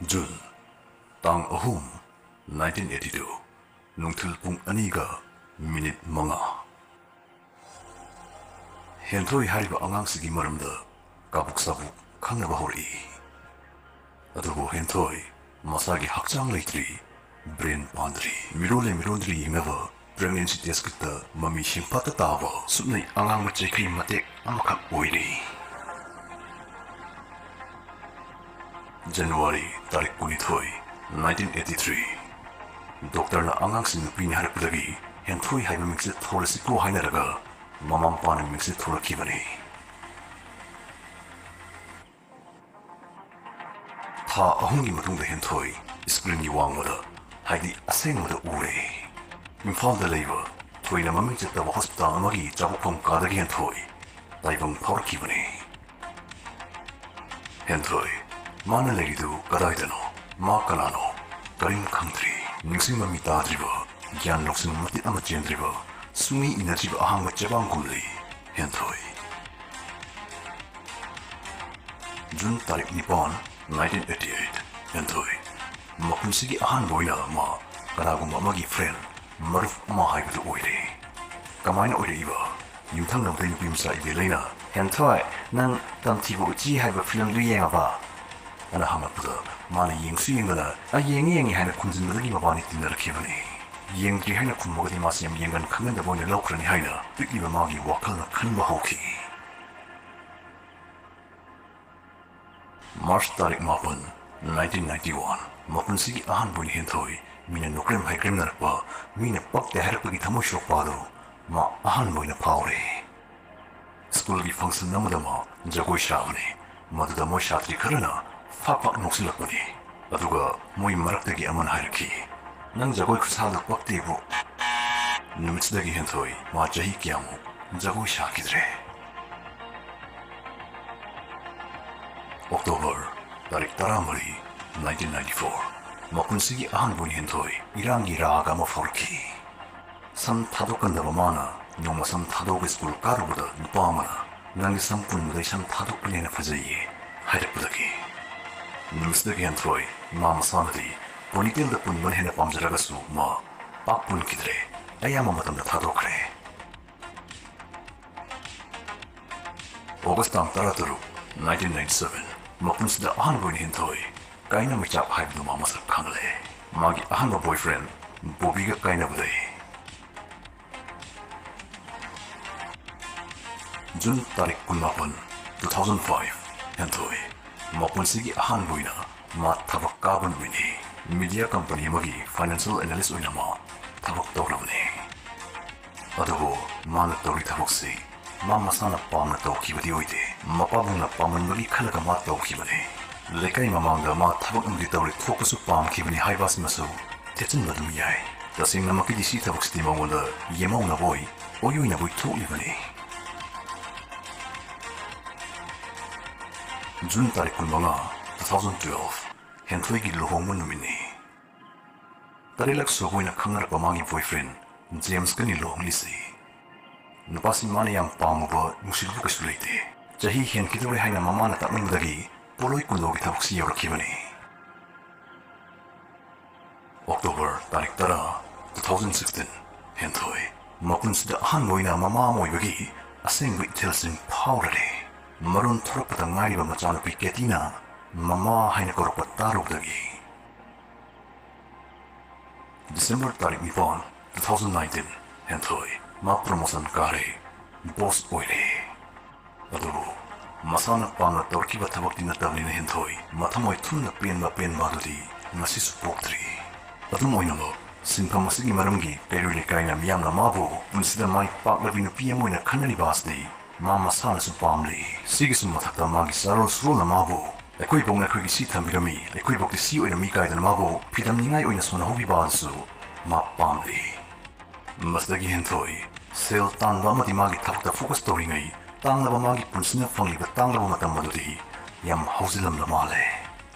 June ꯇꯥꯡ 3, 1982 ꯅꯨꯡꯊꯤꯜ ꯄꯨꯡ 2:05 ꯍꯦꯟꯊꯣꯏ ꯍꯥꯏꯔꯤꯕ ꯑꯉꯥꯡꯁꯤꯒꯤ ꯃꯔꯝꯗ ꯀꯥꯕꯨꯛ ꯁꯥꯕꯨꯛ ꯈꯪꯅꯕ ꯍꯧꯔꯛꯏ꯫ ꯑꯗꯨꯕꯨ ꯍꯦꯟꯊꯣꯏ ꯃꯁꯥꯒꯤ ꯍꯛꯆꯥꯡ ꯂꯩꯇ꯭ꯔꯤ, ꯕ꯭ꯔꯦꯟ ꯄꯥꯟꯗ꯭ꯔꯤ, ꯃꯤꯔꯣꯜꯂꯦ ꯃꯤꯔꯣꯟꯗ꯭ꯔꯤ ꯌꯦꯡꯅꯕ ꯄ꯭ꯔꯦꯒꯅꯦꯟꯁꯤ ꯇꯦꯁ ꯀꯤꯠꯇ ꯃꯃꯤ ꯁꯦꯡꯐꯥꯠꯇ ꯇꯥꯕ ꯁꯨꯞꯅꯩ ꯑꯉꯥꯡꯕ ꯆꯩꯈꯩ ꯃꯇꯦꯛ ꯑꯃꯈꯛ ꯑꯣꯏꯔꯤ꯫ ꯖꯅꯨꯋꯥꯔꯤ ꯇꯥꯔꯤꯛ 12, 1983 ꯗꯣꯛꯇꯔꯅ ꯑꯉꯥꯡꯁꯤꯡ ꯅꯨꯄꯤꯅꯤ ꯍꯥꯏꯔꯛꯄꯗꯒꯤ ꯍꯦꯟꯊꯣꯏ ꯍꯥꯏꯕ ꯃꯤꯡꯁꯦ ꯊꯣꯜꯂꯁꯤꯀꯣ ꯍꯥꯏꯅꯔꯒ ꯃꯃꯥ ꯃꯄꯥꯅ ꯃꯤꯡꯁꯦ ꯊꯣꯜꯂꯛꯈꯤꯕꯅꯤ꯫ ꯊꯥ 3ꯒꯤ ꯃꯇꯨꯡꯗ ꯍꯦꯟꯊꯣꯏ ꯁꯀ꯭ꯔꯤꯟꯒꯤ ꯋꯥꯡꯃꯗ ꯍꯥꯏꯗꯤ ꯑꯁꯦꯡꯕꯗ ꯎꯔꯦ꯫ ꯏꯝꯐꯥꯜꯗ ꯂꯩꯕ ꯊꯣꯏꯅ ꯃꯃꯤꯡ ꯆꯠꯇꯕ ꯍꯣꯁꯄꯤꯇꯥꯜ ꯑꯃꯒꯤ ꯆꯥꯛꯈꯣꯛꯐꯝ ꯀꯥꯗꯒꯤ ꯍꯦꯟꯊꯣꯏ ꯇꯥꯏꯕꯪ ꯐꯥꯎꯔꯛꯈꯤꯕꯅꯤ꯫ ꯍꯦꯟꯊꯣꯏ ꯃꯥꯅ ꯂꯩꯔꯤꯗꯨ ꯀꯗꯥꯏꯗꯅꯣ, ꯃꯥ ꯀꯅꯥꯅꯣ ꯀꯔꯤꯝ ꯈꯪꯗ꯭ꯔꯤ꯫ ꯅꯤꯡꯁꯤꯡꯕ ꯃꯤ ꯇꯥꯗ꯭ꯔꯤꯕ, ꯒ꯭ꯌꯥꯟ ꯂꯧꯁꯤꯡ ꯃꯇꯤꯛ ꯑꯃ ꯆꯦꯟꯗ꯭ꯔꯤꯕ, ꯁꯨꯡꯏ ꯏꯅꯗ꯭ꯔꯤꯕ ꯑꯍꯥꯡꯕ ꯆꯦꯕꯥꯡꯒꯨꯝꯂꯤ ꯍꯦꯟꯊꯣꯏ꯫ ꯖꯨꯟ ꯇꯥꯔꯤꯛ 9, 1988 ꯍꯦꯟꯊꯣꯏ ꯃꯄꯨꯟꯁꯤꯒꯤ ꯑꯍꯥꯟꯕ ꯑꯣꯏꯅ ꯃꯥ ꯀꯅꯥꯒꯨꯝꯕ ꯑꯃꯒꯤ ꯐ꯭ꯔꯦꯟ, ꯃꯔꯨꯞ ꯑꯃ ꯍꯥꯏꯕꯗꯨ ꯑꯣꯏꯔꯦ꯫ ꯀꯃꯥꯏꯅ ꯑꯣꯏꯔꯛꯏꯕ? ꯌꯨꯝꯊꯪꯅꯕꯗ ꯅꯨꯄꯤ ꯃꯆꯥ ꯏꯕꯦꯜꯂꯩꯅ "ꯍꯦꯟꯊꯣꯏ, ꯅꯪ ꯇꯝꯊꯤꯕ ꯎꯆꯤ ꯍꯥꯏꯕ ꯐꯤꯂꯝꯗꯨ ꯌꯦꯡꯉꯕ?" ꯑꯅ ꯍꯪꯂꯛꯄꯗ ꯃꯥꯅ ꯌꯦꯡꯁꯨ ꯌꯦꯡꯗꯅ ꯌꯦꯡꯉꯤ ꯍꯥꯏꯅ ꯈꯨꯝꯖꯤꯟꯕꯗꯒꯤ ꯃꯕꯥꯅꯤ ꯇꯤꯟꯅꯔꯛꯈꯤꯕꯅꯤ꯫ ꯌꯦꯡꯗ꯭ꯔꯤ ꯍꯥꯏꯅ ꯈꯨꯝꯃꯒꯗꯤ ꯃꯥꯁꯤ ꯌꯥꯝ ꯌꯦꯡꯒꯟ ꯈꯪꯒꯟꯗꯕ ꯑꯣꯏꯅ ꯂꯧꯈ꯭ꯔꯅꯤ ꯍꯥꯏꯅ ꯄꯤꯛꯂꯤꯕ ꯃꯥꯒꯤ ꯋꯥꯈꯜꯅ ꯈꯟꯕ ꯍꯧꯈꯤ꯫ ꯃꯥꯔꯆ ꯇꯥꯔꯤꯛ 10, 1991 ꯃꯄꯨꯟꯁꯤꯒꯤ ꯑꯍꯥꯟꯕ ꯑꯣꯏꯅ ꯍꯦꯟꯊꯣꯏ ꯃꯤꯅ ꯅꯣꯀ꯭ꯔꯦꯝ ꯍꯥꯏꯀ꯭ꯔꯦꯝꯅꯔꯛꯄ, ꯃꯤꯅ ꯄꯛꯇꯦ ꯍꯥꯏꯔꯛꯄꯒꯤ ꯊꯃꯣꯏ ꯁꯣꯛꯄ ꯑꯗꯨ ꯃꯥ ꯑꯍꯥꯟꯕ ꯑꯣꯏꯅ ꯐꯥꯎꯔꯦ꯫ ꯁ꯭ꯀꯨꯜꯒꯤ ꯐꯪꯁꯟ ꯑꯃꯗ ꯃꯥ ꯖꯒꯣꯏ ꯁꯥꯕꯅꯤ꯫ ꯃꯗꯨꯗ ꯃꯣꯏ ꯁꯥꯇ꯭ꯔꯤ ꯈꯔꯅ ꯐꯥꯛ ꯅꯣꯛꯁꯤꯜꯂꯛꯄꯅꯤ꯫ ꯑꯗꯨꯒ ꯃꯣꯏ ꯃꯔꯛꯇꯒꯤ ꯑꯃꯅ ꯍꯥꯏꯔꯛꯈꯤ, "ꯅꯪ ꯖꯒꯣꯏ ꯈꯨꯠꯁꯥꯗꯨ ꯄꯛꯇꯦꯕꯨ." ꯅꯨꯃꯤꯠꯁꯤꯗꯒꯤ ꯍꯦꯟꯊꯣꯏ ꯃꯥ ꯆꯍꯤ ꯀꯌꯥꯃꯨꯛ ꯖꯒꯣꯏ ꯁꯥꯈꯤꯗ꯭ꯔꯦ꯫ ꯑꯣꯛꯇꯣꯕꯔ ꯇꯥꯔꯤꯛ 13, 1994 ꯃꯄꯨꯟꯁꯤꯒꯤ ꯑꯍꯥꯟꯕ ꯑꯣꯏꯅ ꯍꯦꯟꯊꯣꯏ ꯏꯔꯥꯡꯒꯤ ꯔꯥꯒ ꯑꯃ ꯐꯥꯎꯔꯛꯈꯤ꯫ ꯁꯝ ꯊꯥꯗꯣꯛꯀꯟꯗꯕ ꯃꯥꯅ ꯅꯣꯡꯃ ꯁꯝ ꯊꯥꯗꯣꯛꯑꯒ ꯁ꯭ꯀꯨꯜ ꯀꯥꯔꯨꯕꯗ ꯅꯨꯄꯥ ꯑꯃꯅ "ꯅꯪꯒꯤ ꯁꯝ ꯄꯨꯟꯕꯗꯩ ꯁꯝ ꯊꯥꯗꯣꯛꯄꯅ ꯍꯦꯟꯅ ꯐꯖꯩꯌꯦ" ꯍꯥꯏꯔꯛꯄꯗꯒꯤ ꯅꯨꯃꯤꯠꯁꯤꯗꯒꯤ ꯍꯦꯟꯊꯣꯏ ꯃꯥ ꯃꯁꯥꯅꯗꯤ ꯄꯣꯅꯤꯇꯦꯜꯗ ꯄꯨꯟꯕꯅ ꯍꯦꯟꯅ ꯄꯥꯝꯖꯔꯒꯁꯨ ꯃꯥ ꯄꯥꯛ ꯄꯨꯟꯈꯤꯗ꯭ꯔꯦ, ꯑꯌꯥꯝꯕ ꯃꯇꯝꯗ ꯊꯥꯗꯣꯛꯈ꯭ꯔꯦ꯫ ꯑꯣꯒꯁ ꯇꯥꯡ 13, 1997 ꯃꯄꯨꯟꯁꯤꯗ ꯑꯍꯥꯟꯕ ꯑꯣꯏꯅ ꯍꯦꯟꯊꯣꯏ ꯀꯥꯏꯅ ꯆꯥꯞ ꯍꯥꯏꯕꯗꯨ ꯃꯥ ꯃꯁꯛ ꯈꯪꯂꯦ꯫ ꯃꯥꯒꯤ ꯑꯍꯥꯟꯕ ꯕꯣꯏꯐ꯭ꯔꯦꯟ ꯕꯣꯕꯤꯒ ꯀꯥꯏꯅꯕꯗꯩ꯫ ꯖꯨꯟ ꯇꯥꯔꯤꯛ 19, 2005 ꯍꯦꯟꯊꯣꯏ ꯃꯄꯨꯟꯁꯤꯒꯤ ꯑꯍꯥꯟꯕ ꯑꯣꯏꯅ ꯃꯥ ꯊꯕꯛ ꯀꯥꯕ ꯅꯨꯃꯤꯠꯅꯤ꯫ ꯃꯤꯗꯤꯌꯥ ꯀꯝꯄꯅꯤ ꯑꯃꯒꯤ ꯐꯥꯏꯅꯥꯟꯁꯤꯌꯦꯜ ꯑꯦꯅꯥꯂꯤꯁꯠ ꯑꯣꯏꯅ ꯃꯥ ꯊꯕꯛ ꯇꯧꯔꯕꯅꯤ꯫ ꯑꯗꯨꯕꯨ ꯃꯥꯅ ꯇꯧꯔꯤ ꯊꯕꯛꯁꯤ ꯃꯥ ꯃꯁꯥꯅ ꯄꯥꯝꯅ ꯇꯧꯈꯤꯕꯗꯤ ꯑꯣꯏꯗꯦ, ꯃꯄꯥꯕꯨꯡꯅ ꯄꯥꯝꯃꯟꯕꯒꯤ ꯈꯜꯂꯒ ꯃꯥ ꯇꯧꯈꯤꯕꯅꯤ꯫ ꯂꯩꯀꯥꯏ ꯃꯃꯥꯡꯗ ꯃꯥ ꯊꯕꯛ ꯑꯃꯗꯤ ꯇꯧꯔꯤ, ꯊꯣꯛꯄꯁꯨ ꯄꯥꯝꯈꯤꯕꯅꯤ ꯍꯥꯏꯕꯁꯤꯃꯁꯨ ꯊꯦꯠꯆꯤꯟꯕ ꯑꯗꯨꯝ ꯌꯥꯏ꯫ ꯇꯁꯦꯡꯅꯃꯛꯀꯤꯗꯤ ꯁꯤ ꯊꯕꯛꯁꯤꯗꯤ ꯃꯉꯣꯟꯗ ꯌꯦꯃꯧꯅꯕꯣꯏ ꯑꯣꯏꯅꯕꯣꯏ ꯊꯣꯛꯂꯤꯕꯅꯤ꯫ ꯖꯨꯟ ꯇꯥꯔꯤꯛ 15, 2012 ꯍꯦꯟꯊꯣꯏꯒꯤ ꯂꯨꯍꯣꯡꯕ ꯅꯨꯃꯤꯠꯅꯤ꯫ 3ꯂꯛ ꯁꯨꯕ ꯑꯣꯏꯅ ꯈꯪꯅꯔꯛꯄ ꯃꯥꯒꯤ ꯕꯣꯏꯐ꯭ꯔꯦꯟ ꯖꯦꯝꯁꯀꯅꯤ ꯂꯨꯍꯣꯡꯂꯤꯁꯤ꯫ ꯅꯨꯄꯥꯁꯤ ꯃꯥꯅ ꯌꯥꯝ ꯄꯥꯝꯃꯨꯕ, ꯅꯨꯡꯁꯤꯂꯨꯕ ꯀꯩꯁꯨ ꯂꯩꯇꯦ꯫ ꯆꯍꯤ ꯍꯦꯟꯈꯤꯗꯧꯔꯦ ꯍꯥꯏꯅ ꯃꯃꯥꯅ ꯇꯥꯛꯅꯤꯡꯕꯗꯒꯤ ꯄꯣꯠꯂꯣꯏ ꯀꯨꯟꯗꯣꯒꯤ ꯊꯕꯛꯁꯤ ꯌꯧꯔꯛꯈꯤꯕꯅꯤ꯫ ꯑꯣꯛꯇꯣꯕꯔ ꯇꯥꯔꯤꯛ 10, 2016 ꯍꯦꯟꯊꯣꯏ ꯃꯄꯨꯟꯁꯤꯗ ꯑꯍꯥꯟꯕ ꯑꯣꯏꯅ ꯃꯃꯥ ꯑꯃ ꯑꯣꯏꯕꯒꯤ ꯑꯁꯦꯡꯕ ꯏꯊꯤꯜꯁꯤꯡ ꯐꯥꯎꯔꯔꯦ꯫ ꯃꯔꯣꯟ ꯊꯣꯔꯛꯄꯗ ꯉꯥꯏꯔꯤꯕ ꯃꯆꯥꯅꯨꯄꯤ ꯀꯦꯇꯤꯅ ꯃꯃꯥ ꯍꯥꯏꯅ ꯀꯧꯔꯛꯄ ꯇꯥꯔꯨꯕꯗꯒꯤ꯫ ꯗꯤꯁꯦꯝꯕꯔ ꯇꯥꯔꯤꯛ 9, 2019 ꯍꯦꯟꯊꯣꯏ ꯃꯥ ꯄ꯭ꯔꯣꯃꯣꯁꯟ ꯀꯥꯔꯦ, ꯕꯣꯁ ꯑꯣꯏꯔꯦ꯫ ꯑꯗꯨꯕꯨ ꯃꯁꯥꯅ ꯄꯥꯝꯅ ꯇꯧꯔꯛꯈꯤꯕ ꯊꯕꯛꯇꯤ ꯅꯠꯇꯕꯅꯤꯅ ꯍꯦꯟꯊꯣꯏ ꯃꯊꯃꯣꯏ ꯊꯨꯝꯅ ꯄꯦꯟꯕ ꯑꯗꯨꯗꯤ ꯉꯁꯤꯁꯨ ꯄꯣꯛꯇ꯭ꯔꯤ꯫ ꯑꯗꯨꯝ ꯑꯣꯏꯅꯃꯛ ꯁꯤꯟꯐꯝ ꯑꯁꯤꯒꯤ ꯃꯔꯝꯒꯤ ꯀꯩꯔꯣꯏ ꯂꯩꯀꯥꯏꯅ ꯃꯤꯌꯥꯝꯅ ꯃꯥꯕꯨ ꯄꯨꯟꯁꯤꯗ ꯃꯥꯏ ꯄꯥꯛꯂꯕꯤ ꯅꯨꯄꯤ ꯑꯃ ꯑꯣꯏꯅ ꯈꯟꯅꯔꯤꯕ ꯑꯁꯤꯗꯤ ꯃꯥ ꯃꯁꯥꯅꯁꯨ ꯄꯥꯝꯂꯤ꯫ ꯁꯤꯒꯤꯁꯨ ꯃꯊꯛꯇ ꯃꯥꯒꯤ ꯆꯥꯔꯣꯜ ꯁꯨꯔꯣꯜꯅ ꯃꯥꯕꯨ "ꯑꯩꯈꯣꯏꯕꯧꯅ ꯑꯩꯈꯣꯏꯒꯤ ꯁꯤ ꯊꯝꯕꯤꯔꯝꯃꯤ, ꯑꯩꯈꯣꯏꯕꯧꯗꯤ ꯁꯤ ꯑꯣꯏꯔꯝꯃꯤ" ꯀꯥꯏꯗꯅ ꯃꯥꯕꯨ ꯐꯤꯗꯝꯅꯤꯡꯉꯥꯏ ꯑꯣꯏꯅ ꯁꯣꯟꯅꯍꯧꯕꯤꯕ ꯑꯗꯨꯁꯨ ꯃꯥ ꯄꯥꯝꯂꯤ꯫ ꯃꯁꯤꯗꯒꯤ ꯍꯦꯟꯊꯣꯏ ꯁꯦꯜ ꯇꯥꯟꯕ ꯑꯃꯗꯤ ꯃꯥꯒꯤ ꯊꯕꯛꯇ ꯐꯣꯀꯁ ꯇꯧꯔꯤꯉꯩ ꯇꯥꯡꯂꯕ ꯃꯥꯒꯤ ꯄꯨꯟꯁꯤꯅ ꯐꯪꯂꯤꯕ ꯇꯥꯡꯂꯕ ꯃꯇꯝ ꯑꯗꯨꯗꯤ ꯌꯥꯝ ꯍꯧꯖꯤꯜꯂꯝꯂ ꯃꯥꯜꯂꯦ꯫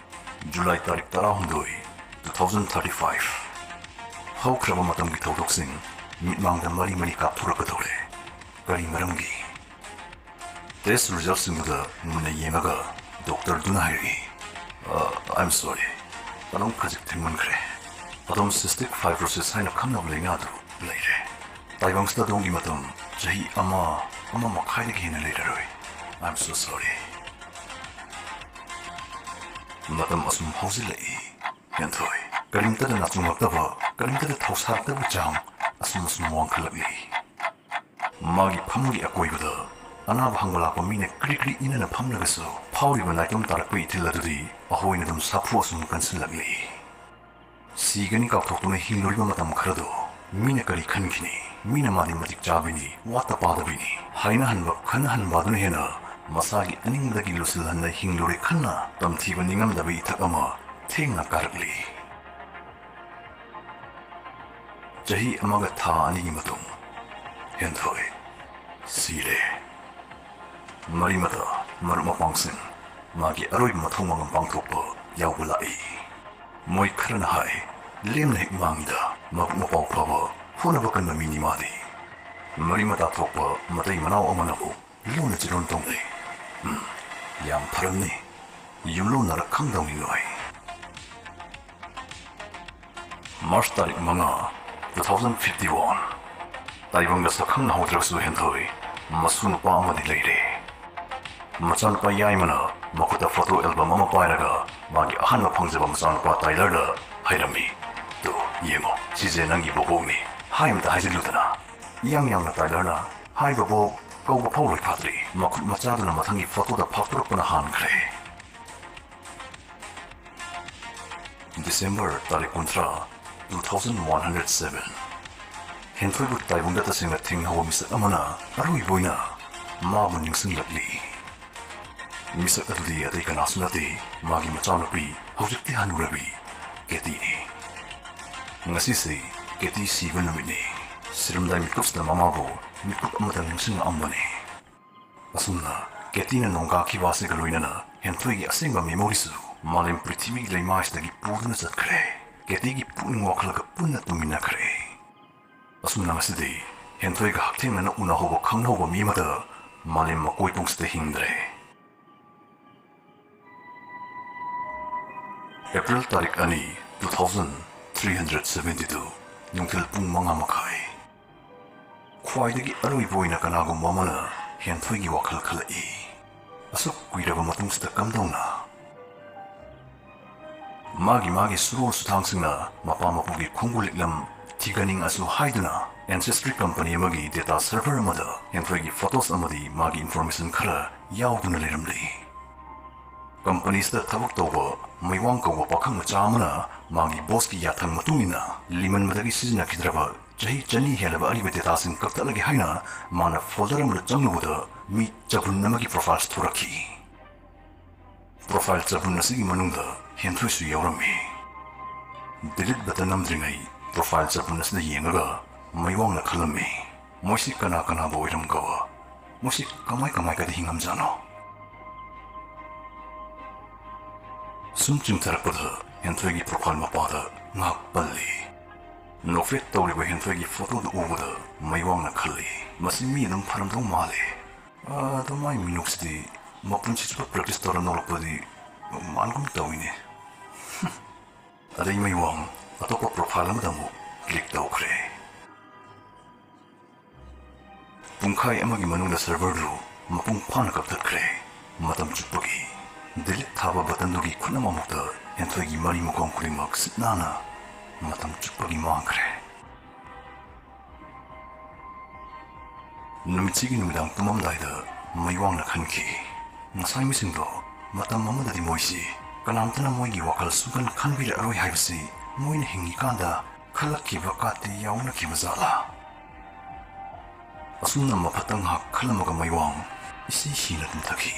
ꯖꯨꯂꯥꯏ ꯇꯥꯔꯤꯛ 11, 2035 ꯍꯧꯈ꯭ꯔꯕ ꯃꯇꯝꯒꯤ ꯊꯧꯗꯣꯛꯁꯤꯡ ꯃꯤꯠꯃꯥꯡꯗ ꯃꯔꯤ ꯀꯥꯞꯊꯣꯔꯛꯀꯗꯧꯔꯦ꯫ ꯀꯔꯤ ꯃꯔꯝꯒꯤ? ꯇꯦꯁ ꯔꯤꯖꯜꯠꯁꯤꯡꯗꯨꯗ ꯃꯨꯟꯅ ꯌꯦꯡꯉꯒ ꯗꯣꯛꯇꯔꯗꯨꯅ ꯍꯥꯏꯔꯛꯏ, "I'm sorry, Anong project tingman kre. Adom cystic fibrosis haina khamnab leingadu leire. Taibang sta dongi matam jahi ama makhai de hina leiraroi. I'm so sorry. Matam asum hausilai. Yanthoi. Karimta na chungaptaba, karimta thausartaba chang asum wangkhalakli. Magi phamgi akoibada anaba hangbalakpa mine kri inana phamlagasu phawriba naitom tarakpa ithilladudi ahoina dum saphu asum kansilakli. Sigani kaupthokna hingloriba matam kharado mine kari khankini mine madi matik chabini wata padabini haina hanba khana hanbaduna hena masagi aningdagi lusilhanna hinglori khanna tamthiba ningamdaba ithak ama thengna karakli. Jahi amaga tha anigi matung Yanthoi Sire Marimata Marma Pangsin Magi Aroi Mathongam Pangthokpa Yaubulai Moi Kharana Hai Lemna Hikmangida Mapmapau Pava Hunabakan Mini Madi Marimata Thokpa Matai Manao Amanabu Luna Chiron Tongle Yam Paramni Yumluna Kangdong Inoi March Tarik Manga 2051 Taibanga sakhang haudrasu henthoi masun pa amadi leire machan pa yaimana makuta photo album ama pairaga magi ahanma phangjaba machan pa Tyler da hairami to yemo sije nangi boboni haimta haijiludana yang na Tyler na haiba bo ko phawloi phatri makut machaduna mathangi photo da phapturpana han khre December tarik 2107 Henthoi bu taibungda tasingna thinghawa misak amana arui boina mabu ningsinglakli misak adudi adai kanasunati magi machanapi hojikti hanurabi ketini ngasisi keti siba numini sirimdai mikupsna mamago mikup amata ningsinga ambani asumna ketina nongka kiwasi galoinana Henthoi gi asenga memorisu malim prithimi leimaisdagi purna chatkre Ketigi puning wakalaka punna tumina kare. Asumna ngasidi, Henthoi ga hakthengna na unahobo khanghobo mimada malim makoi tungsde hingdre. April tarik ani 2372 nungtil pung manga makai. Khwaidagi aroi boina kanagum wamana Henthoi gi wakal khalai. Asuk kuiraba matungsda kamdongna. Magi suro sutangsingna mapa mapugi khungguliklam tiganing asu haiduna ancestry company amagi data server amada Henthoi gi photos amadi magi information khara yauduna leramli companies da thabak toba maiwang ko pakhang macha amana magi boss ki yathang matungina liman madagi sizna kidraba jahi chani helaba ali data sing kaktalagi haina mana folder amada changnubuda mi chabun namagi profiles thurakhi profile chabun nasigi manungda Henthoi su yaurami. Delete button namdringai profile chabun nasda yengaga maiwang na khalami. Moisi kana bo iram gawa. Moisi kamai ka hingam jano. Sumchim tarakpada Henthoi gi profile mapada ngak palli. Nofet tawriba Henthoi gi photo da ubada maiwang na khali. Masi mi dam pharam dong male. Damai minuksdi mapun chichpa practice tora nolopadi mangum tawine. Adai maiwang atopa profile amadamu click tawkre. Pungkhai amagi manungda server ru mapung phana kaptatkre. Matam chupagi delete thaba button dugi khunam amukta Henthoi gi mari mukong khurimak sitnana matam chupagi mangkre. Numitigi numidang tumamdaida maiwang na khanki. Ngasai misingdo matam amadadi moisi kanamtana moigi wakal sugan khanbira aroi haibasi moina hingi kanda khalakkiba kati yauna kibazala asumna maphatang hak khalamaga maiwang isi hina tumthaki